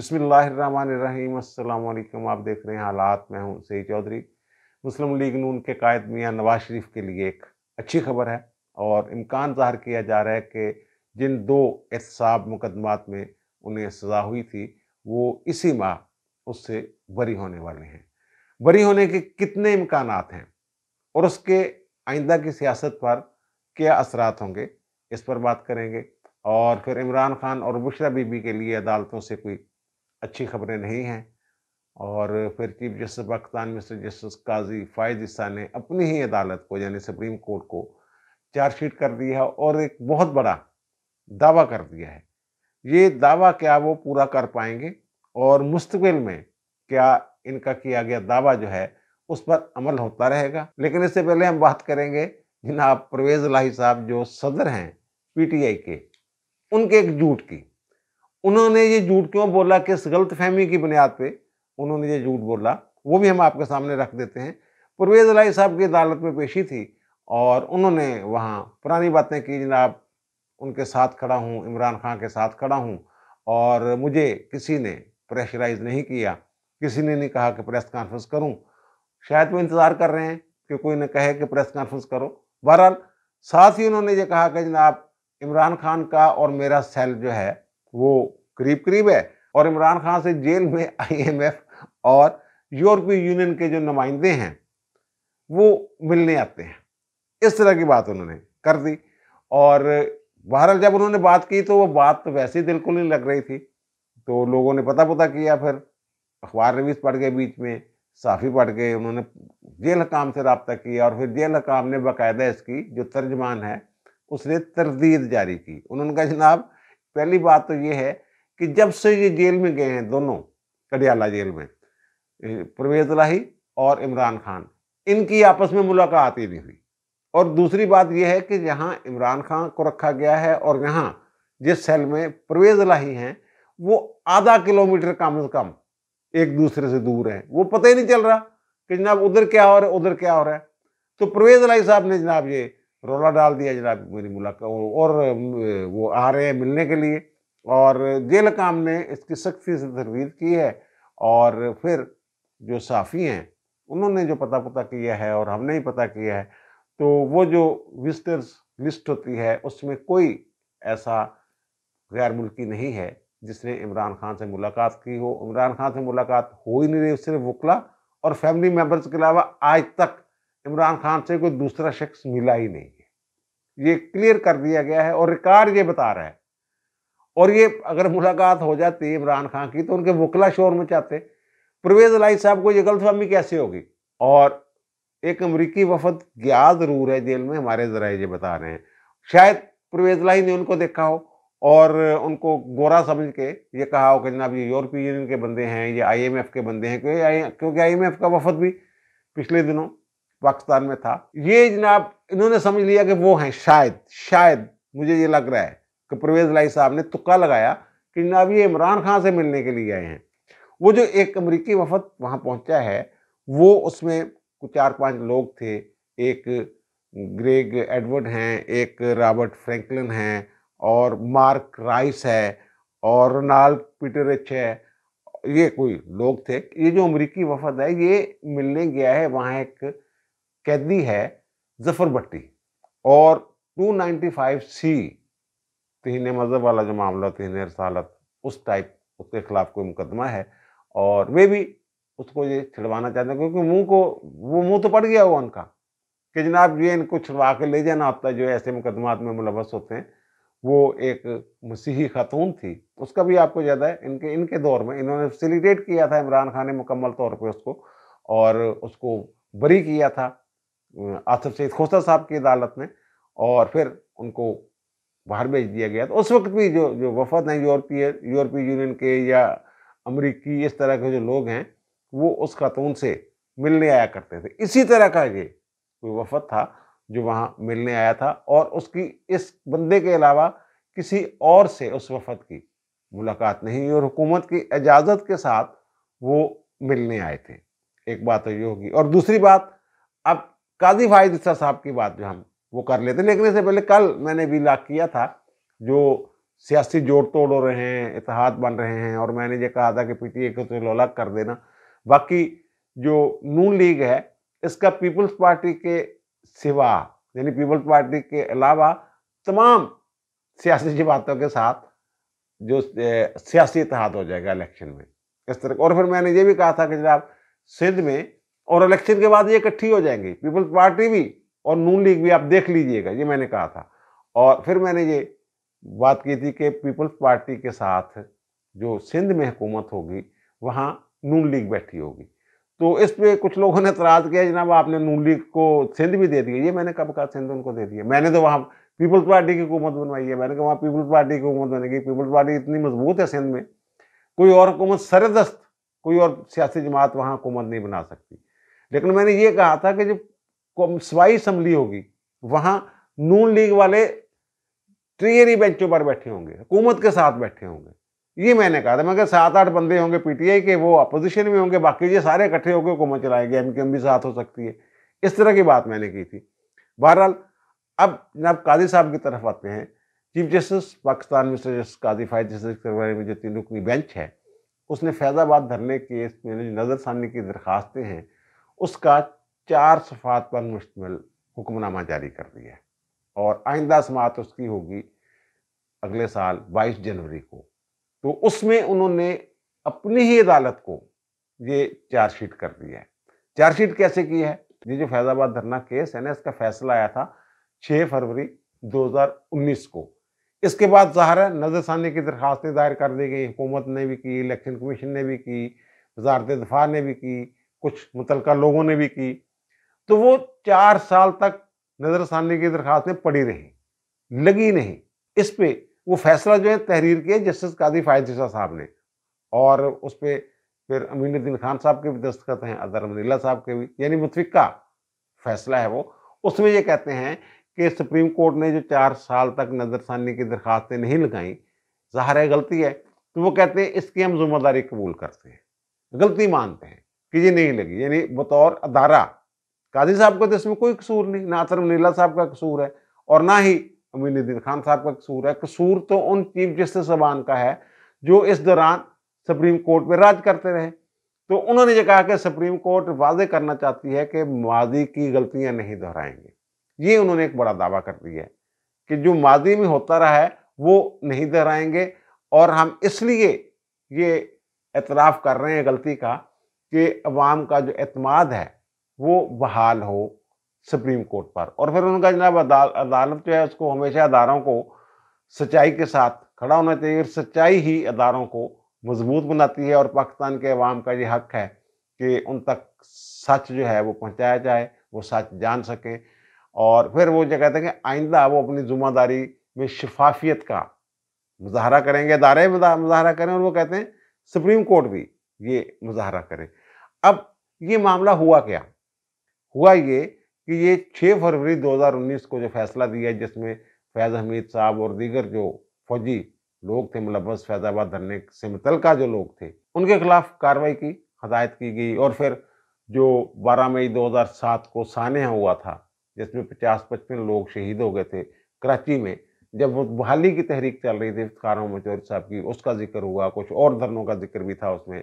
बिस्मिल्लाहिर्रहमानिर्रहीम। अस्सलाम वालेकुम। आप देख रहे हैं हालात। मैं हूं सईद चौधरी। मुस्लिम लीग नून के कायद मियां नवाज शरीफ के लिए एक अच्छी खबर है और इम्कान ज़ाहिर किया जा रहा है कि जिन दो एहतसाब मुकदमात में उन्हें सज़ा हुई थी वो इसी माह उससे बरी होने वाले हैं। बरी होने के कितने इम्कानात हैं और उसके आइंदा की सियासत पर क्या असरात होंगे, इस पर बात करेंगे। और फिर इमरान खान और बुशरा बीबी के लिए अदालतों से कोई अच्छी खबरें नहीं हैं। और फिर chief justice Pakistan mister justice Qazi Faez Isa ने अपनी ही अदालत को यानी सुप्रीम कोर्ट को चार्जशीट कर दिया है और एक बहुत बड़ा दावा कर दिया है। ये दावा क्या वो पूरा कर पाएंगे और मुस्तकबिल में क्या इनका किया गया दावा जो है उस पर अमल होता रहेगा। लेकिन इससे पहले हम बात करेंगे जनाब परवेज इलाही साहब जो सदर हैं पीटीआई के, उनके एक झूठ की। उन्होंने ये झूठ क्यों बोला, किस गलतफहमी की बुनियाद पे उन्होंने ये झूठ बोला, वो भी हम आपके सामने रख देते हैं। परवेज इलाही साहब की अदालत में पेशी थी और उन्होंने वहाँ पुरानी बातें की, जनाब उनके साथ खड़ा हूँ, इमरान खान के साथ खड़ा हूँ और मुझे किसी ने प्रेशराइज नहीं किया, किसी ने नहीं कहा कि प्रेस कॉन्फ्रेंस करूँ। शायद वो इंतज़ार कर रहे हैं कि कोई ने कहे कि प्रेस कॉन्फ्रेंस करो। बहरहाल साथ ही उन्होंने ये कहा कि जनाब इमरान खान का और मेरा सेल जो है वो करीब करीब है और इमरान खान से जेल में आईएमएफ और यूरोपीय यूनियन के जो नुमाइंदे हैं वो मिलने आते हैं। इस तरह की बात उन्होंने कर दी और बहरहाल जब उन्होंने बात की तो वो बात तो वैसे ही दिल को नहीं लग रही थी। तो लोगों ने पता किया, फिर अखबार रिवीज पढ़ गए, बीच में साफ़ी पढ़ गए, उन्होंने जेल हकाम से रब्ता किया और फिर जेल हकाम ने बाकायदा इसकी जो तर्जमान है उसने तरदीद जारी की। उन्होंने कहा जनाब पहली बात तो ये है कि जब से ये जेल में गए हैं दोनों, कडियाला जेल में, परवेज इलाही और इमरान खान, इनकी आपस में मुलाकात ही नहीं हुई। और दूसरी बात यह है कि जहाँ इमरान खान को रखा गया है और यहाँ जिस सेल में परवेज इलाही हैं वो आधा किलोमीटर कम से कम एक दूसरे से दूर है। वो पता ही नहीं चल रहा कि जनाब उधर क्या हो रहा है उधर क्या हो रहा है। तो परवेज इलाही साहब ने जनाब ये रोला डाल दिया, जनाब मेरी मुलाकात और वो आ रहे हैं मिलने के लिए और जेल हकाम ने इसकी सख्ती से तरवीद की है। और फिर जो साफ़ी हैं उन्होंने जो पता किया है और हमने ही पता किया है, तो वो जो विजिटर्स लिस्ट होती है उसमें कोई ऐसा गैर मुल्की नहीं है जिसने इमरान खान से मुलाकात की हो। इमरान खान से मुलाकात हो ही नहीं रही, सिर्फ वकला और फैमिली मेम्बर्स के अलावा आज तक इमरान खान से कोई दूसरा शख्स मिला ही नहीं है। ये क्लियर कर दिया गया है और रिकॉर्ड ये बता रहा है। और ये अगर मुलाकात हो जाती इमरान खान की तो उनके वकला शोर मचाते। परवेज इलाही साहब को ये गलतफहमी कैसे होगी। और एक अमरीकी वफद गया जरूर है जेल में, हमारे जराए ये बता रहे हैं। शायद परवेज इलाही ने उनको देखा हो और उनको गोरा समझ के ये कहा हो कि जनाब ये यूरोपीय यूनियन के बंदे हैं, ये आईएमएफ के बंदे हैं, क्योंकि आईएमएफ का वफद भी पिछले दिनों पाकिस्तान में था। ये जनाब इन्होंने समझ लिया कि वो हैं। शायद मुझे ये लग रहा है कि परवेज इलाही साहब ने तुक्का लगाया कि जनाब ये इमरान खान से मिलने के लिए आए हैं। वो जो एक अमरीकी वफद वहाँ पहुँचा है वो उसमें कुछ 4-5 लोग थे। एक ग्रेग एडवर्ड हैं, एक रॉबर्ट फ्रैंकलिन हैं और मार्क राइस है और रोनाल्ड पीटरच है। ये कोई लोग थे। ये जो अमरीकी वफद है ये मिलने गया है, वहाँ एक कैदी है जफर भट्टी और 295C तहीने मजहब वाला जो मामला, तहीने रसालत, उस टाइप उसके खिलाफ कोई मुकदमा है और वे भी उसको ये छिड़वाना चाहते हैं क्योंकि मुंह तो पड़ गया हुआ उनका कि जनाब ये इनको छिड़वा के ले जाना होता है। जो ऐसे मुकदमात में मुलव्वस होते हैं, वो एक मसीही खातून थी, उसका भी आपको ज़्यादा है। इनके दौर में इन्होंने फैसिलिटेट किया था इमरान खान ने मुकम्मल तौर पे उसको, और उसको बरी किया था आसिफ सईद खोसा साहब की अदालत ने और फिर उनको बाहर भेज दिया गया। तो उस वक्त भी जो जो वफद हैं यूरोपीय यूनियन के या अमरीकी इस तरह के जो लोग हैं वो उस खातून से मिलने आया करते थे। इसी तरह का ये कोई वफद था जो वहाँ मिलने आया था और उसकी इस बंदे के अलावा किसी और से उस वफद की मुलाकात नहीं हुई और हुकूमत की इजाज़त के साथ वो मिलने आए थे। एक बात तो ये होगी। और दूसरी बात, अब काजी फायद ईसा साहब की बात जो हम वो कर लेते, लेकिन इससे पहले कल मैंने भी लाक किया था जो सियासी जोड़ तोड़ हो रहे हैं, इत्तेहाद बन रहे हैं, और मैंने ये कहा था कि पीटीआई को तो अलग कर देना। बाकी जो नून लीग है, इसका पीपल्स पार्टी के सिवा, यानी पीपल्स पार्टी के अलावा तमाम सियासी जमातों के साथ जो सियासी इत्तेहाद हो जाएगा इलेक्शन में, इस तरह। और फिर मैंने ये भी कहा था कि जनाब सिंध में और इलेक्शन के बाद ये इकट्ठी हो जाएंगी, पीपल्स पार्टी भी और नून लीग भी, आप देख लीजिएगा, ये मैंने कहा था। और फिर मैंने ये बात की थी कि पीपल्स पार्टी के साथ जो सिंध में हुकूमत होगी वहाँ नून लीग बैठी होगी। तो इस पे कुछ लोगों ने एतराज़ किया, जनाब आपने नून लीग को सिंध भी दे दिया। ये मैंने कब कहा सिंध उनको दे दिया? मैंने तो वहाँ पीपल्स पार्टी की हुकूमत बनवाई है। मैंने कहा वहाँ पीपल्स पार्टी की हुकूमत बनेगी। पीपल्स पार्टी इतनी मजबूत है सिंध में, कोई और हुकूमत सरदस्त, कोई और सियासी जमात वहाँ हुकूमत नहीं बना सकती। लेकिन मैंने ये कहा था कि जब सूबाई असम्बली होगी वहाँ नून लीग वाले ट्रियरी बेंचों पर बैठे होंगे, हुकूमत के साथ बैठे होंगे। ये मैंने कहा था। मैं 7-8 बंदे होंगे पीटीआई के, वो अपोजिशन में होंगे, बाकी ये सारे इकट्ठे होकर हुकूमत चलाएंगे, एमकेएम भी साथ हो सकती है। इस तरह की बात मैंने की थी। बहरहाल अब जनाब काजी साहब की तरफ आते हैं। Chief justice Pakistan mister justice Qazi Faez justice में जो 3 रुकनी बेंच है, उसने फैज़ाबाद धरने केस में जो नज़रसानी की दरखास्तें हैं उसका 4 सफ़ात पर मुश्तमिल हुक्मनामा जारी कर दिया है, और आइंदा समाअत उसकी होगी अगले साल 22 जनवरी को। तो उसमें उन्होंने अपनी ही अदालत को ये चार्जशीट कर दिया है। चार्जशीट कैसे की है? ये जो फैज़ाबाद धरना केस है ना, इसका फैसला आया था 6 फरवरी 2019 को। इसके बाद ज़ाहिर है नज़रसानी की दरखास्तें दायर कर दी गई, हुकूमत ने भी की, इलेक्शन कमीशन ने भी की, वज़ारत दफ़ा ने भी की, कुछ मुतलका लोगों ने भी की। तो वो 4 साल तक नज़रसानी की दरखास्तें पड़ी रहीं, लगी नहीं। इस पे वो फैसला जो है तहरीर किया जस्टिस काजी फायद साहब ने, और उस पे फिर अमीनुद्दीन खान साहब के भी दस्तखत हैं, अज़हर अमनील्ला साहब के भी, यानी मुतफ़िक़ा फैसला है वो। उसमें ये कहते हैं कि सुप्रीम कोर्ट ने जो 4 साल तक नज़रसानी की दरखास्तें नहीं लगाई, ज़ाहिर है गलती है, तो वो कहते हैं इसकी हम ज़िम्मेदारी कबूल करते हैं, गलती मानते हैं कि ये नहीं लगी। यानी बतौर अदारा काजी साहब का तो इसमें कोई कसूर नहीं, ना अज़हर अमनील्ला साहब का कसूर है और ना ही अमीनुद्दीन खान साहब का कसूर है। कसूर तो उन चीफ जस्टिस साहबान का है जो इस दौरान सुप्रीम कोर्ट में राज करते रहे। तो उन्होंने ये कहा कि सुप्रीम कोर्ट वाज़े करना चाहती है कि माजी की गलतियां नहीं दोहराएंगे। ये उन्होंने एक बड़ा दावा कर दिया है कि जो माजी में होता रहा है वो नहीं दोहराएंगे, और हम इसलिए ये एतराफ़ कर रहे हैं गलती का कि अवाम का जो एतमाद है वो बहाल हो सुप्रीम कोर्ट पर। और फिर उनका जनाब अदालत जो है उसको हमेशा अदारों को सच्चाई के साथ खड़ा होना चाहिए। सच्चाई ही अदारों को मजबूत बनाती है, और पाकिस्तान के अवाम का ये हक है कि उन तक सच जो है वो पहुंचाया जाए, वो सच जान सकें। और फिर वो जो कहते हैं कि आइंदा वो अपनी ज़िम्मेदारी में शफाफियत का मुजाहरा करेंगे, अदारे मुजाहरा करें, और वो कहते हैं सुप्रीम कोर्ट भी ये मुजाहरा करे। अब ये मामला हुआ क्या? हुआ ये कि ये 6 फरवरी 2019 को जो फैसला दिया जिसमें फैज़ हमीद साहब और दीगर जो फौजी लोग थे मुलव्वस फैज़ाबाद धरने से मुतल्लिका जो लोग थे, उनके खिलाफ कार्रवाई की हदायत की गई। और फिर जो 12 मई 2007 को सानेहा हुआ था जिसमें 50-55 लोग शहीद हो गए थे कराची में, जब वो बहाली की तहरीक चल रही थी इफ्तिखार मोहम्मद चौधरी साहब की, उसका जिक्र हुआ, कुछ और धरनों का जिक्र भी था उसमें,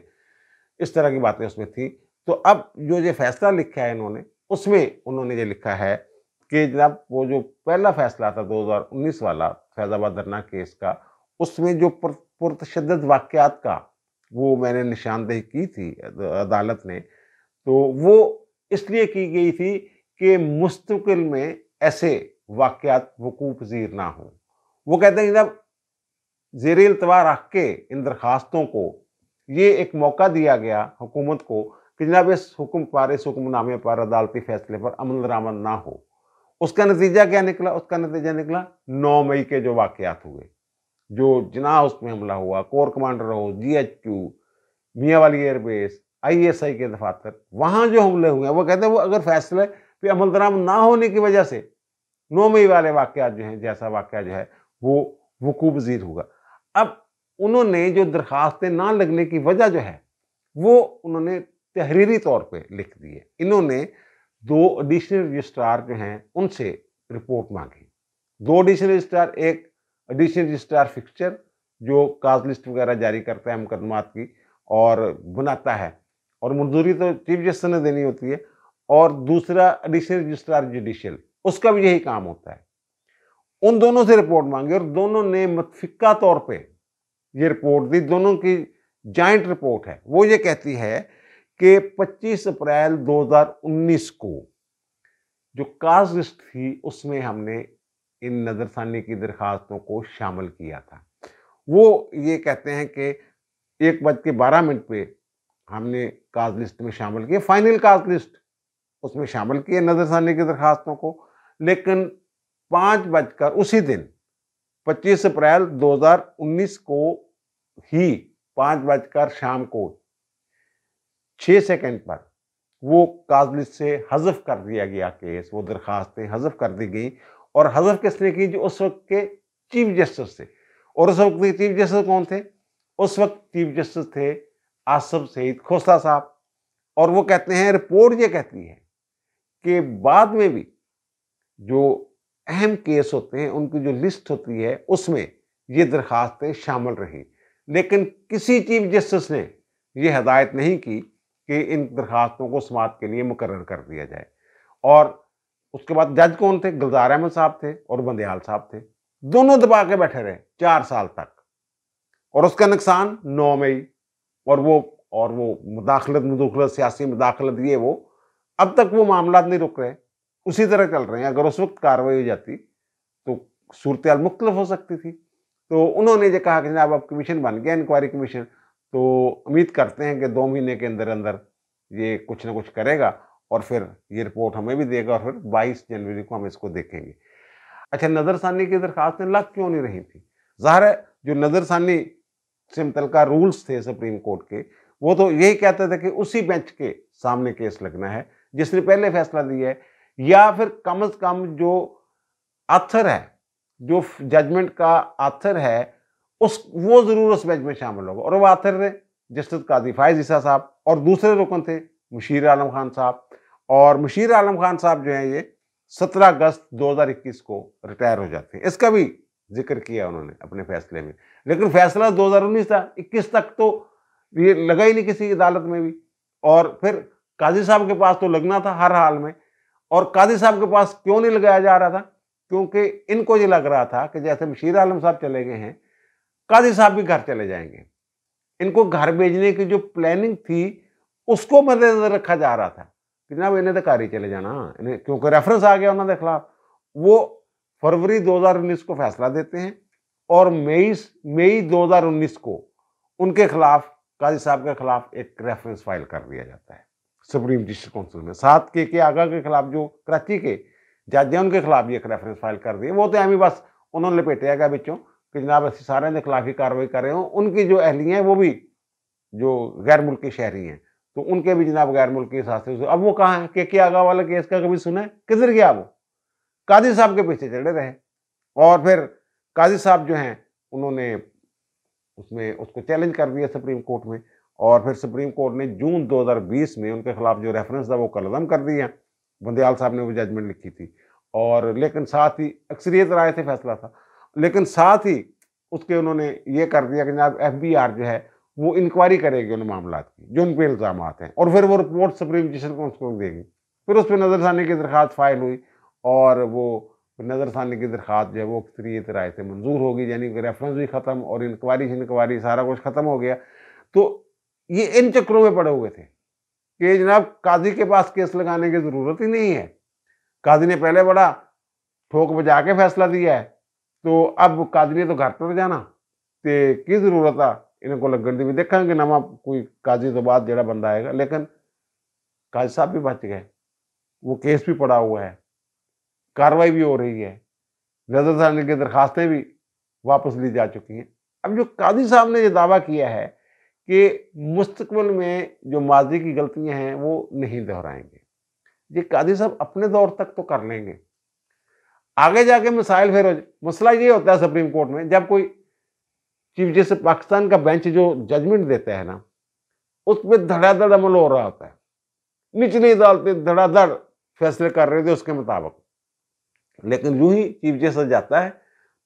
इस तरह की बातें उसमें थी। तो अब जो ये फैसला लिखा है इन्होंने, उसमें उन्होंने ये लिखा है कि जनाब वो जो पहला फैसला था 2019 वाला फैज़ाबाद धरना केस का, उसमें जो पुरतशद्दद वाक़यात का वो मैंने निशानदेही की थी अदालत ने, तो वो इसलिए की गई थी कि मुस्तकिल में ऐसे वाक़यात वक़ूअ पज़ीर ना हों। वो कहते हैं जनाब ज़ेर इल्तवा रख के इन दरखास्तों को ये एक मौका दिया गया हुकूमत को कि जनाब इस हुक्मनामे पर, अदालती फैसले पर अमल दरामद ना हो। उसका नतीजा क्या निकला? उसका नतीजा निकला 9 मई के जो वाक़यात हुए, जो जिनाह उसमें हमला हुआ, core commander house, GHQ, Mianwali airbase, ISI के दफातर, वहाँ जो हमले हुए हैं, वो कहते हैं वो अगर फैसले पे अमल दरामद ना होने की वजह से 9 मई वाले वाक़यात जो हैं, जैसा वाक़या जो है वो वक़ूअ पज़ीर होगा। अब उन्होंने जो दरखास्तें ना लगने की वजह जो है वो उन्होंने तहरीरी तौर पे लिख दी है। इन्होंने 2 एडिशनल रजिस्ट्रार जो हैं उनसे रिपोर्ट मांगी। 2 एडिशनल रजिस्ट्रार, एक एडिशनल रजिस्ट्रार फिक्सचर जो काज लिस्ट वगैरह जारी करता है मुकदमात की और बनाता है, और मंजूरी तो चीफ जस्टिस ने देनी होती है, और दूसरा एडिशनल रजिस्ट्रार जुडिशियल, उसका भी यही काम होता है। उन दोनों से रिपोर्ट मांगी और दोनों ने मुतफिका तौर पे ये रिपोर्ट दी। दोनों की जॉइंट रिपोर्ट है, वो ये कहती है कि 25 अप्रैल 2019 को जो काज लिस्ट थी उसमें हमने इन नजरसानी की दरखास्तों को शामिल किया था। वो ये कहते हैं कि 1:12 पे हमने काज लिस्ट में शामिल किया, फाइनल काज लिस्ट उसमें शामिल किए नजरसानी की दरखास्तों को, लेकिन 5 उसी दिन 25 अप्रैल 2019 को ही 5 शाम को 6 पर वो काज लिस्ट से हज़फ कर दिया गया केस, वो दरखास्तें हज़फ कर दी गई। और हज़फ किसने की? जो उस वक्त के चीफ जस्टिस थे। और उस वक्त के चीफ जस्टिस कौन थे? उस वक्त चीफ जस्टिस थे आसिफ सईद खोसला साहब। और वो कहते हैं, रिपोर्ट ये कहती है कि बाद में भी जो अहम केस होते हैं उनकी जो लिस्ट होती है उसमें ये दरखास्तें शामिल रहीं, लेकिन किसी चीफ जस्टिस ने ये हदायत नहीं की कि इन दरखास्तों को समाअत के लिए मुकर्रर कर दिया जाए। और उसके बाद जज कौन थे? गुलजार अहमद साहब थे और बंदयाल साहब थे। दोनों दबा के बैठे रहे 4 साल तक, और उसका नुकसान 9 मई। और वो मुदाखलत सियासी मुदाखलत, ये वो अब तक वो मामला नहीं रुक रहे, उसी तरह चल रहे हैं। अगर उस वक्त कार्रवाई हो जाती तो सूरत मुख्तलिफ हो सकती थी। तो उन्होंने ये कहा कि जनाब अब कमीशन बन गया, इंक्वायरी कमीशन, तो उम्मीद करते हैं कि 2 महीने के अंदर अंदर ये कुछ ना कुछ करेगा और फिर ये रिपोर्ट हमें भी देगा और फिर 22 जनवरी को हम इसको देखेंगे। अच्छा, नज़रसानी की दरखास्तें लग क्यों नहीं रही थी? ज़ाहिर है जो नज़रसानी से मुतल्लिका रूल्स थे सुप्रीम कोर्ट के, वो तो यही कहते थे कि उसी बेंच के सामने केस लगना है जिसने पहले फैसला दिया है, या फिर कम अज कम जो आथर है, जो जजमेंट का आथर है, वो जरूर उस बेंच में शामिल होगा। और वो आथर थे जस्टिस काजी फायज ईसा साहब, और दूसरे रुकन थे मुशीर आलम खान साहब। और मुशीर आलम खान साहब जो है ये 17 अगस्त 2021 को रिटायर हो जाते हैं। इसका भी जिक्र किया उन्होंने अपने फैसले में, लेकिन फैसला 2019 था, 21 तक तो ये लगा ही नहीं किसी अदालत में भी। और फिर काजी साहब के पास तो लगना था हर हाल में, और काजी साहब के पास क्यों नहीं लगाया जा रहा था? क्योंकि इनको ये लग रहा था कि जैसे मुशीर आलम साहब चले गए हैं, काजी साहब भी घर चले जाएंगे। इनको घर भेजने की जो प्लानिंग थी उसको मद्देनजर रखा जा रहा था कि जनाब इन्हें तो घर ही चले जाना, इन्हें क्योंकि रेफरेंस आ गया उन्होंने खिलाफ। वो फरवरी 2019 को फैसला देते हैं और मई 2019 को उनके खिलाफ, काजी साहब के खिलाफ एक रेफरेंस फाइल कर दिया जाता है सुप्रीम जस्टिस काउंसिल में। 7 के आगा के खिलाफ, जो कराची के जज हैं, उनके खिलाफ भी एक रेफरेंस फाइल कर दी। वो तो एम ही बस उन्होंने लपेटा गया बिचों कि जनाब असं सारे के खिलाफ ही कार्रवाई कर रहे हो। उनकी जो अहलियाँ हैं वो भी जो गैर मुल्की शहरी हैं, तो उनके भी जनाब गैर मुल्की हिसाब से। अब वो कहाँ है? के आगा वाला केस का कभी सुना है? किधर गया वो? काजी साहब के पीछे चढ़े रहे। और फिर काजी साहब जो हैं उन्होंने उसको चैलेंज कर दिया सुप्रीम कोर्ट में, और फिर सुप्रीम कोर्ट ने जून 2020 में उनके खिलाफ जो रेफरेंस था वो कलअदम कर दिया। बंदयाल साहब ने वो जजमेंट लिखी थी, और लेकिन साथ ही अक्सरियत राय से फैसला था, लेकिन साथ ही उसके उन्होंने ये कर दिया कि जनाब FBR जो है वो इंक्वायरी करेगी उन मामला की जो उन पर इल्ज़ाम हैं, और फिर वो रिपोर्ट सुप्रीम जस्टिस काउंसिल को देगी। फिर उस पर नज़रसानी की दरख्वास्त फाइल हुई, और वो नज़रसानी की दरख्वास्त जो है वो अक्सरियत राय से मंजूर होगी, यानी कि रेफरेंस भी ख़त्म और इंक्वायरी सारा कुछ ख़त्म हो गया। तो ये इन चक्रों में पड़े हुए थे कि जनाब काजी के पास केस लगाने की ज़रूरत ही नहीं है। काजी ने पहले बड़ा ठोक बजा के फैसला दिया है, तो अब काजी ने तो घर पर जाना तो की जरूरत है इनको लगन दी भी। देखेंगे नवा कोई काजी तो बाद जड़ा बंदा आएगा, लेकिन काजी साहब भी बच गए, वो केस भी पड़ा हुआ है, कार्रवाई भी हो रही है, नज़रसानी की दरखास्तें भी वापस ली जा चुकी हैं। अब जो काजी साहब ने ये दावा किया है कि मुस्तकबिल में जो माजी की गलतियां हैं वो नहीं दोहराएंगे, ये काजी साहब अपने दौर तक तो कर लेंगे, आगे जाके मिसाइल फिर मसला ये होता है सुप्रीम कोर्ट में, जब कोई चीफ जस्टिस पाकिस्तान का बेंच जो जजमेंट देता है ना, उस पर धड़ाधड़ अमल हो रहा होता है, निचली अदालतें धड़ाधड़ फैसले कर रहे थे उसके मुताबिक, लेकिन यूं ही चीफ जस्टिस जाता है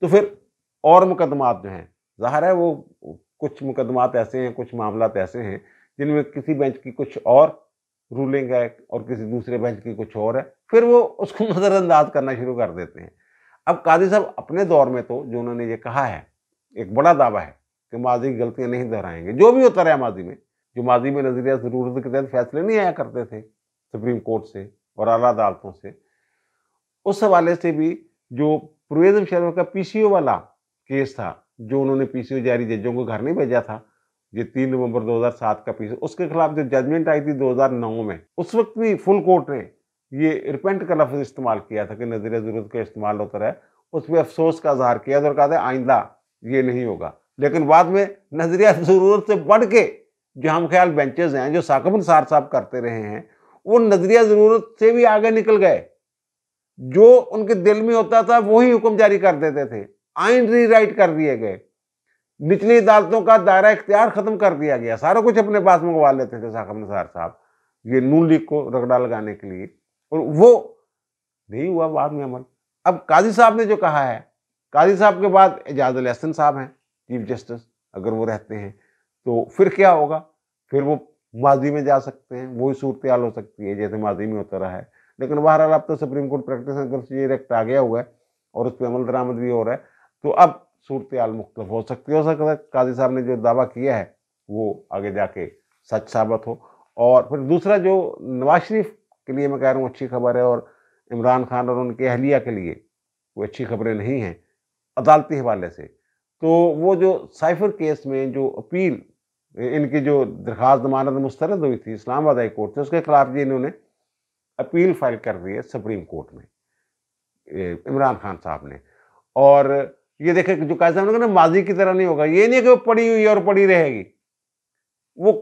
तो फिर और मुकदमात जो हैं, ज़ाहिर है वो कुछ मुकदमात ऐसे हैं, कुछ मामलात ऐसे हैं जिनमें किसी बेंच की कुछ और रूलिंग है और किसी दूसरे बेंच की कुछ और है, फिर वो उसको नज़रअंदाज करना शुरू कर देते हैं। अब काज़ी साहब अपने दौर में तो जो उन्होंने ये कहा है, एक बड़ा दावा है कि माज़ी की गलतियाँ नहीं दोहराएँगे। जो भी होता रहा माज़ी में, जो माज़ी में नज़रिया ज़रूरत के तहत फैसले नहीं आया करते थे सुप्रीम कोर्ट से और आला अदालतों से, उस हवाले से भी जो परवेज़ अहमद शर्मा का पीसीओ वाला केस था, जो उन्होंने पीसीओ जारी जजों को घर नहीं भेजा था, ये 3 नवंबर 2007 का पीसीओ, उसके खिलाफ जो जजमेंट आई थी 2009 में, उस वक़्त भी फुल कोर्ट ने ये रिपेंट का लफ्ज़ इस्तेमाल किया था कि नज़रिया ज़रूरत का इस्तेमाल होता रहा है। उस पे अफ़सोस का इज़हार किया था और कहा था आइंदा ये नहीं होगा। लेकिन बाद में नज़रिया ज़रूरत से बढ़ के जो हमख़याल बेंचेज़ हैं, जो साकिब निसार साहब करते रहे हैं, वो नज़रिया ज़रूरत से भी आगे निकल गए। जो उनके दिल में होता था वही हुक्म जारी कर देते थे। आइन रीराइट कर दिए गए। निचली अदालतों का दायरा इख्तियार खत्म कर दिया गया। सारा कुछ अपने पास मंगवा लेते थे साकिब निसार साहब, ये नून लीग को रगड़ा लगाने के लिए, और वो नहीं हुआ बाद में अमल। अब काज़ी साहब ने जो कहा है, काज़ी साहब के बाद एजाज अल एहसन साहब हैं चीफ जस्टिस, अगर वो रहते हैं तो फिर क्या होगा? फिर वो माजी में जा सकते हैं, वही सूरत-ए-हाल हो सकती है जैसे माजी में होता रहा है। लेकिन बहरहाल अब तो supreme court practice and procedure act आ गया हुआ है और उस पे अमल दरामद भी हो रहा है, तो अब सूरत-ए-हाल मुख्तलिफ हो सकती है। हो सकता है काज़ी साहब ने जो दावा किया है वो आगे जाके सच साबित हो। और फिर दूसरा जो नवाज शरीफ के लिए मैं कह रहा हूँ अच्छी खबर है, और इमरान खान और उनकी अहलिया के लिए कोई अच्छी खबरें नहीं हैं अदालती हवाले से। तो वो जो साइफर केस में जो अपील, इनकी जो दरख्वास्त ज़मानत मुस्तरद हुई थी इस्लामाबाद हाई कोर्ट से, उसके खिलाफ जी इन्होंने अपील फाइल कर दी है सुप्रीम कोर्ट में, इमरान खान साहब ने। और ये देखें कि जो काज़ी साहब ने कहा ना माजी की तरह नहीं होगा, ये नहीं है कि वो पड़ी हुई है और पड़ी रहेगी। वो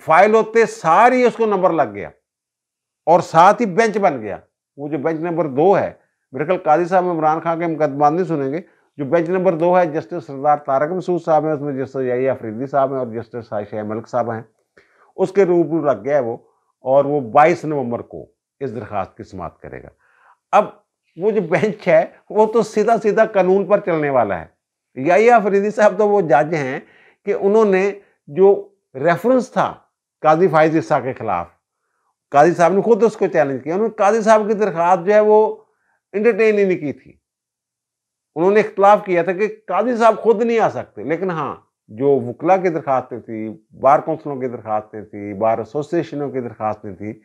फाइल होते सारी उसको नंबर लग गया और साथ ही बेंच बन गया। वो जो बेंच नंबर 2 है, मेरे ख्याल काज़ी साहब इमरान खान के मुकदमा नहीं सुनेंगे। जो बेंच नंबर 2 है, जस्टिस सरदार तारक मसूद साहब हैं, उसमें जस्टिस याहिया अफरीदी साहब हैं और जस्टिस आयशा मलिक साहब हैं। उसके रूबरू लग गया है वो, और वो 22 नवंबर को इस दरखास्त की समाअत करेगा। अब वो जो बेंच है वो तो सीधा-सीधा कानून पर चलने वाला है। याहिया अफरीदी साहब तो वो जज हैं कि उन्होंने जो रेफरेंस था काज़ी फाइज़ ईसा के खिलाफ, काज़ी साहब ने खुद उसको चैलेंज किया। उन्होंने काज़ी साहब की दरखास्त जो है वो एंटरटेन ही नहीं की थी। उन्होंने इख्तिलाफ किया था कि काज़ी साहब खुद नहीं आ सकते, लेकिन हाँ, जो वुकला की दरखास्तें थी, बार काउंसिलों की दरखास्तें थी, बार एसोसिएशनों की दरखास्तें थी,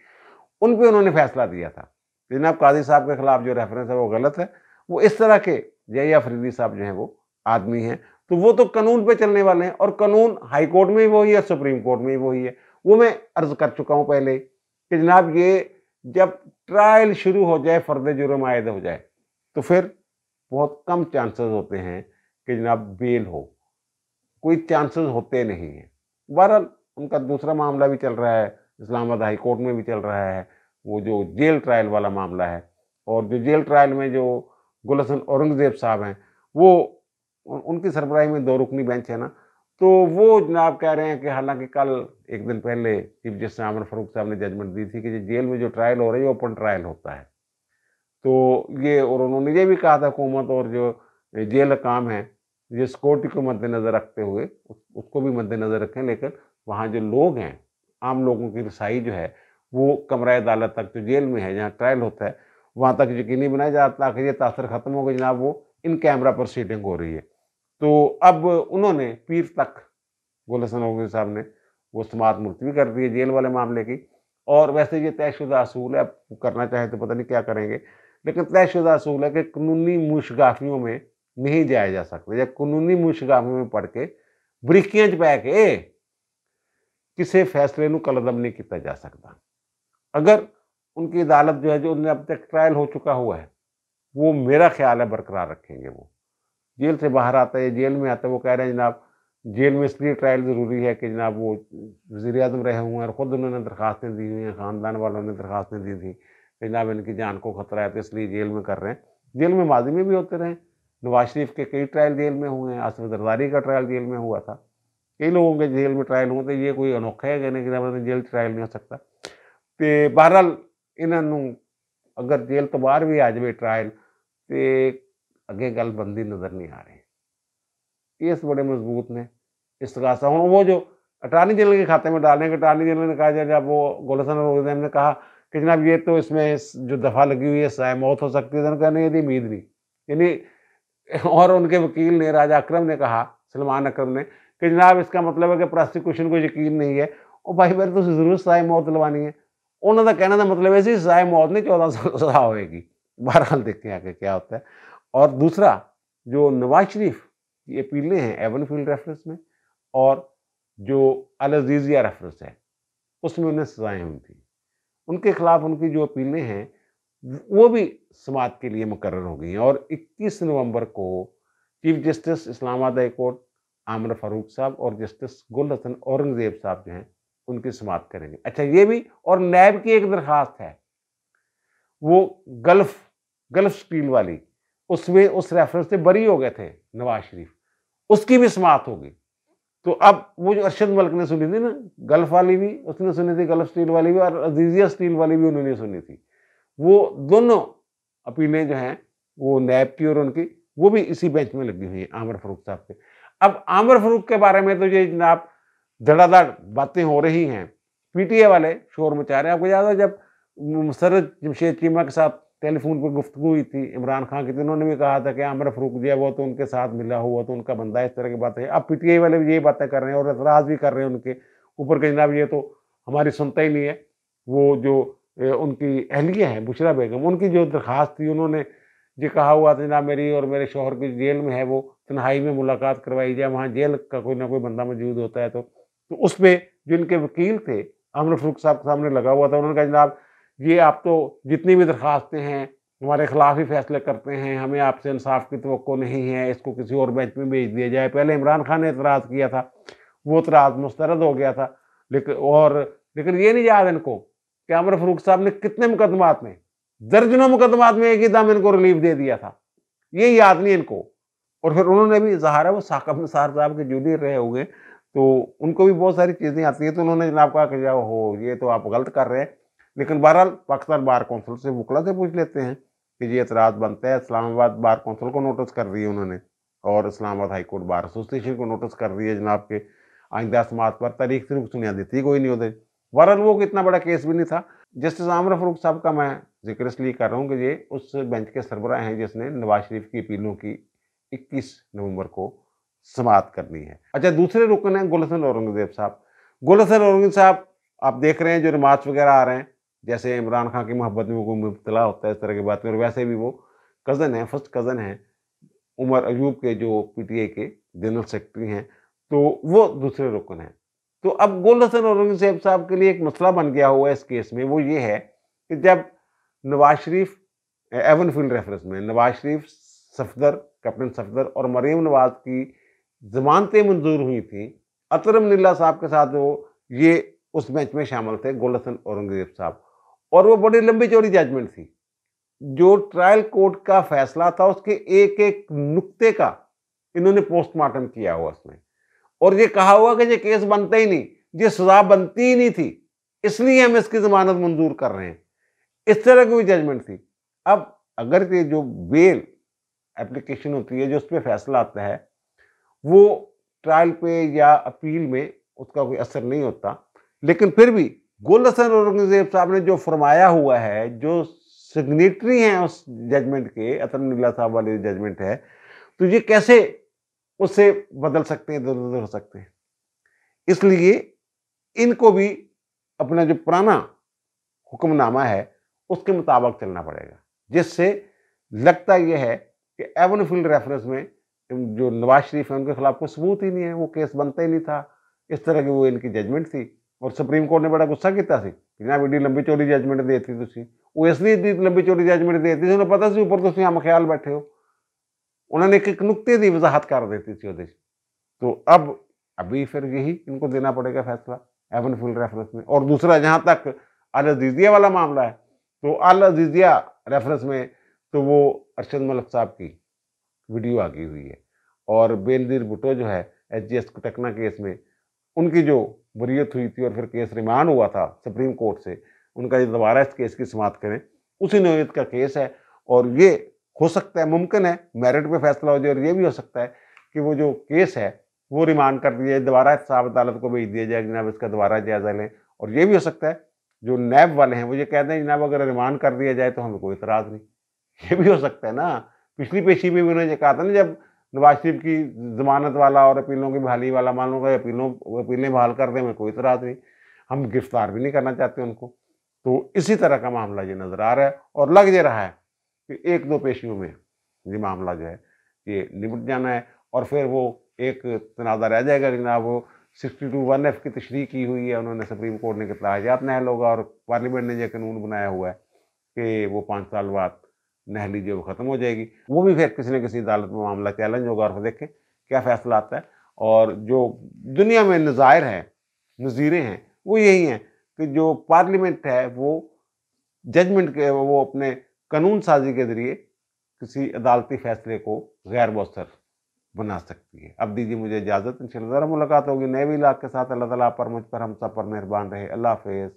उन पे उन्होंने फैसला दिया था। जनाब काज़ी साहब के खिलाफ जो रेफरेंस है वो गलत है। वो इस तरह के याहिया अफरीदी साहब जो हैं वो आदमी हैं, तो वो तो कानून पे चलने वाले हैं, और कानून हाई कोर्ट में भी वही है, सुप्रीम कोर्ट में भी वही है। वो मैं अर्ज़ कर चुका हूँ पहले कि जनाब ये जब ट्रायल शुरू हो जाए, फ़र्द जुर्म आयद हो जाए, तो फिर बहुत कम चांसेस होते हैं कि जनाब बेल हो, कोई चांसेस होते नहीं हैं। बहरहाल उनका दूसरा मामला भी चल रहा है, इस्लामाबाद हाई कोर्ट में भी चल रहा है, वो जो जेल ट्रायल वाला मामला है। और जो जेल ट्रायल में जो गुल हसन औरंगज़ेब साहब हैं, वो उनकी सरबराही में 2 रुकनी बेंच है ना, तो वो जनाब कह रहे हैं कि हालाँकि कल एक दिन पहले चीफ जस्टिस आमिर फ़ारूक साहब ने जजमेंट दी थी कि जो जेल में जो ट्रायल हो रही है, वो ओपन ट्रायल होता है। तो ये, और उन्होंने ये भी कहा था हुकूमत और जो जेल हकाम हैं, ये सिक्योरिटी को मद्देनज़र रखते हुए उसको भी मद्देनज़र रखें, लेकिन वहाँ जो लोग हैं, आम लोगों की रसाई जो है, वो कमरा अदालत तक जो जेल में है, जहाँ ट्रायल होता है, वहाँ तक यकीनी बनाया जाए ताकि ये तासर ख़त्म हो गई जनाब, वो इन कैमरा प्रोसीडिंग हो रही है। तो अब उन्होंने पीर तक गुल हसन औरंगज़ेब साहब ने वो समाअत मुलतवी कर दी है जेल वाले मामले की। और वैसे ये तयशुदा असूल है, अब करना चाहे तो पता नहीं क्या करेंगे, लेकिन तयशुदा असूल है कि कानूनी मुशगाफियों में नहीं जाया जा सकता, या कानूनी मुशगाफियों में पढ़ के बरीकियां च पै के किसी फैसले को कलअदम नहीं किया जा सकता। अगर उनकी अदालत जो है, जो उन्हें अब तक ट्रायल हो चुका हुआ है, वो मेरा ख्याल है बरकरार रखेंगे। वो जेल से बाहर आता है, जेल में आता है, वो कह रहे हैं जनाब जेल में इसलिए ट्रायल ज़रूरी है कि जनाब वो वज़ीर-ए-आज़म रहे हुए हैं और ख़ुद उन्होंने दरख्वास्तें दी हुई हैं, ख़ानदान वालों ने दरख्वास्तें दी थी कि जनाब इनकी जान को ख़तरा है, तो इसलिए जेल में कर रहे हैं। जेल में माज़ी में भी होते रहे, नवाज शरीफ के कई ट्रायल जेल में हुए हैं, आसिफ ज़रदारी का ट्रायल जेल में हुआ था, कई लोगों के जेल में ट्रायल हुए, तो ये कोई अनोखा है कहने कि जेल ट्रायल नहीं हो सकता। तो बहरहाल इन्हों अगर जेल तो बाहर भी आ जाए ट्रायल, तो अगे गल बनती नज़र नहीं आ रही। केस बड़े मजबूत ने, इस्तगासा। वो जो अटॉर्नी जनरल के खाते में डालने के, अटॉर्नी जनरल ने कहा जब वो गुलशन और ने कहा कि जनाब ये तो इसमें जो दफ़ा लगी हुई है सज़ाए मौत हो सकती है, तो उन्होंने कहा नहीं यदि उम्मीद नहीं, यानी और उनके वकील ने, राजा अकरम ने कहा, सलमान अकरम ने, कि जनाब इसका मतलब है कि प्रोसिक्यूशन को यकीन नहीं है। और भाई मेरे तो ज़रूर सज़ाए मौत दिलवानी है। उन्होंने कहने का मतलब है सज़ाए मौत नहीं 14 साल सज़ा होएगी। बहरहाल देखते हैं आगे क्या होता है। और दूसरा जो नवाज शरीफ की अपीलें हैं एवनफील्ड रेफरेंस में और जो अल अज़ीज़िया रेफरेंस है उसमें उन्हें सज़ाएँ हुई थी, उनके खिलाफ उनकी जो अपीलें हैं वो भी समाअत के लिए मुकर्रर हो गई हैं। और 21 नवंबर को chief justice Islamabad high court Aamir Farooq साहब और जस्टिस गुल हसन औरंगजेब साहब जो हैं उनकी समाअत करेंगे। अच्छा ये भी, और नैब की एक दरखास्त है वो गल्फ स्टील वाली, उसमें उस रेफरेंस से बरी हो गए थे नवाज शरीफ, उसकी भी समाअत होगी। तो अब वो जो अरशद मलिक ने सुनी थी ना गल्फ वाली भी उसने सुनी थी, गल्फ स्टील वाली भी, और अजीजिया स्टील वाली भी उन्होंने सुनी थी। वो दोनों अपीलें जो हैं वो नैब की और उनकी, वो भी इसी बेंच में लगी हुई हैं आमिर फारूक साहब के। अब आमिर फारूक के बारे में तो ये जनाब धड़ाधड़ बातें हो रही हैं, पीटीए वाले शोर मचा रहे हैं। आपको याद है जब मुसर्रत जमशेद चीमा के साथ टेलीफोन पर गुफ्तगू हुई थी इमरान खान की, तो उन्होंने भी कहा था कि आमिर फारूक जो है वो तो उनके साथ मिला हुआ, तो उनका बंदा, इस तरह की बातें। अब पीटीआई वाले भी यही बातें कर रहे हैं और एतराज़ भी कर रहे हैं उनके ऊपर कि जनाब ये तो हमारी सुनता ही नहीं है। वो जो उनकी अहलिया है बुशरा बेगम, उनकी जो दरख्वास्त थी उन्होंने ये कहा हुआ था जनाब मेरी और मेरे शौहर की जेल में है वो तन्हाई में मुलाकात करवाई जाए, वहाँ जेल का कोई ना कोई बंदा मौजूद होता है। तो उस पर जो इनके वकील थे आमिर फारूक साहब के सामने लगा हुआ था, उन्होंने कहा जनाब ये आप तो जितनी भी दरख्वास्तें हैं हमारे खिलाफ ही फैसले करते हैं, हमें आपसे इंसाफ की तवक्को नहीं है, इसको किसी और बेंच में भेज दिया जाए। पहले इमरान खान ने एतराज़ किया था, वो एतराज़ मुस्तरद हो गया था, लेकिन ये नहीं याद इनको कि आमिर फारूक साहब ने कितने मुकदमात में, दर्जनों मुकदमात में एक ही दम इनको रिलीफ दे दिया था, ये याद नहीं इनको। और फिर उन्होंने भी ज़ाहिर वो साकिब निसार साहब के जूनियर रहे होंगे, तो उनको भी बहुत सारी चीज़ें आती हैं, तो उन्होंने जनाब कहा कि जाओ हो ये तो आप गलत कर रहे हैं। लेकिन बहरहाल पाकिस्तान बार कौंसिल से वकला से पूछ लेते हैं कि ये एतराज़ बनता है। इस्लामाबाद बार कौंसिल को नोटिस कर दी है उन्होंने, और Islamabad high court bar association को नोटिस कर दी है जनाब के आइंदा समाअत पर तारीख सिर्फ सुनिया देती कोई नहीं होते। बहरहाल वो इतना बड़ा केस भी नहीं था। जस्टिस आमिर फारूक साहब का मैं जिक्र इसलिए कर रहा हूँ कि ये उस बेंच के सरबराह हैं जिसने नवाज शरीफ की अपीलों की 21 नवंबर को समाअत करनी है। अच्छा दूसरे रुकन हैं गुलशन औरंगजेब साहब। गुलशन औरंगजेब साहब आप देख रहे हैं जो रिमार्क्स वगैरह आ रहे हैं, जैसे इमरान खान की मोहब्बत में वो मुब्तला होता है इस तरह की बात में, और वैसे भी वो कज़न है, फर्स्ट कज़न है उमर अयूब के जो पीटीआई के जनरल सेक्रेटरी हैं, तो वो दूसरे रुकन हैं। तो अब गुलशन औरंगजेब साहब के लिए एक मसला बन गया हुआ है इस केस में, वो ये है कि जब नवाज शरीफ एवनफील्ड रेफरेंस में नवाज शरीफ, सफदर, कैप्टन सफदर और मरीम नवाज की जमानतें मंजूर हुई थी, अतरम नीला साहब के साथ वो ये उस बेंच में शामिल थे गुलशन औरंगजेब साहब, और वो बड़ी लंबी चौड़ी जजमेंट थी। जो ट्रायल कोर्ट का फैसला था उसके एक एक नुक्ते का इन्होंने पोस्टमार्टम किया हुआ उसमें, और ये कहा हुआ कि ये केस बनता ही नहीं, ये सजा बनती ही नहीं थी, इसलिए हम इसकी जमानत मंजूर कर रहे हैं। इस तरह की भी जजमेंट थी। अब अगर ये जो बेल एप्लीकेशन होती है जो उस पर फैसला आता है वो ट्रायल पे या अपील में उसका कोई असर नहीं होता, लेकिन फिर भी गुलशन औरंगजेब साहब ने जो फरमाया हुआ है, जो सिग्नेटरी हैं उस जजमेंट के, अतरम नीला साहब वाली जजमेंट है, तो ये कैसे उससे बदल सकते हैं, इधर हो सकते हैं। इसलिए इनको भी अपना जो पुराना हुक्मनामा है उसके मुताबिक चलना पड़ेगा, जिससे लगता यह है कि एवनफील्ड रेफरेंस में जो नवाज शरीफ है उनके खिलाफ कोई सबूत ही नहीं है, वो केस बनता ही नहीं था। इस तरह की वो इनकी जजमेंट थी, और सुप्रीम कोर्ट ने बड़ा गुस्सा किया सी जनाब एडी लंबी चौड़ी जजमेंट देती तुसी, वो इसलिए लंबी चौड़ी जजमेंट देती उन्हें पता सी ऊपर तुसी हम ख्याल बैठे हो, उन्होंने एक नुक्ते की वजाहत कर देती थी उहदे। तो अब अभी फिर यही इनको देना पड़ेगा फैसला एवनफील्ड रेफरेंस में। और दूसरा जहाँ तक अल अज़ीज़िया वाला मामला है, तो अल अज़ीज़िया रेफरेंस में तो वो अरशद मलिक साहब की वीडियो आ गई हुई है, और बेनज़ीर भुट्टो जो है एचजीएस कटकना केस में उनकी जो बरीयत हुई थी और फिर केस रिमांड हुआ था सुप्रीम कोर्ट से, उनका जो दोबारा इस केस की समाअत करें, उसी नौयत का केस है। और ये हो सकता है, मुमकिन है मेरिट पे फैसला हो जाए, और ये भी हो सकता है कि वो जो केस है वो रिमांड कर दिया जाए, दोबारा साहब अदालत को भेज दिया जाए, जनाब इसका दोबारा जायज़ा लें। और ये भी हो सकता है जो नैब वाले हैं वो ये कहते हैं जनाब अगर रिमांड कर दिया जाए तो हमें कोई इतराज़ नहीं। ये भी हो सकता है ना। पिछली पेशी में भी उन्होंने ये कहा था ना, जब नवाज शरीफ की ज़मानत वाला और अपीलों की बहाली वाला मान लो अपीलें बहाल कर दें, हमें कोई इतराज़ नहीं, हम गिरफ्तार भी नहीं करना चाहते उनको। तो इसी तरह का मामला ये नज़र आ रहा है और लग ये रहा है कि 1-2 पेशियों में ये मामला जो है ये निपट जाना है और फिर वो एक तनाज़ा रह जाएगा कि जनाब वो 62(1)(f) की तशरीह की हुई है उन्होंने, सुप्रीम कोर्ट ने, कितना आजाद नहल होगा और पार्लियामेंट ने ये कानून बनाया हुआ है कि वो 5 साल बाद नहली जो ख़त्म हो जाएगी। वो भी फिर किसी न किसी अदालत में मामला चैलेंज होगा और फिर देखें क्या फ़ैसला आता है। और जो दुनिया में नज़ायर हैं, नज़ीरें हैं, वो यही हैं कि जो पार्लियामेंट है वो जजमेंट के वो अपने कानून साज़ी के ज़रिए किसी अदालती फ़ैसले को गैर मौसर बना सकती है। अब दीजिए मुझे इजाज़त, इंशाअल्लाह ज़रा मुलाकात होगी नए व्लॉग के साथ। अल्लाह ताला आप पर, मुझ पर, हम सब पर मेहरबान रहे। अल्लाह हाफ़िज़।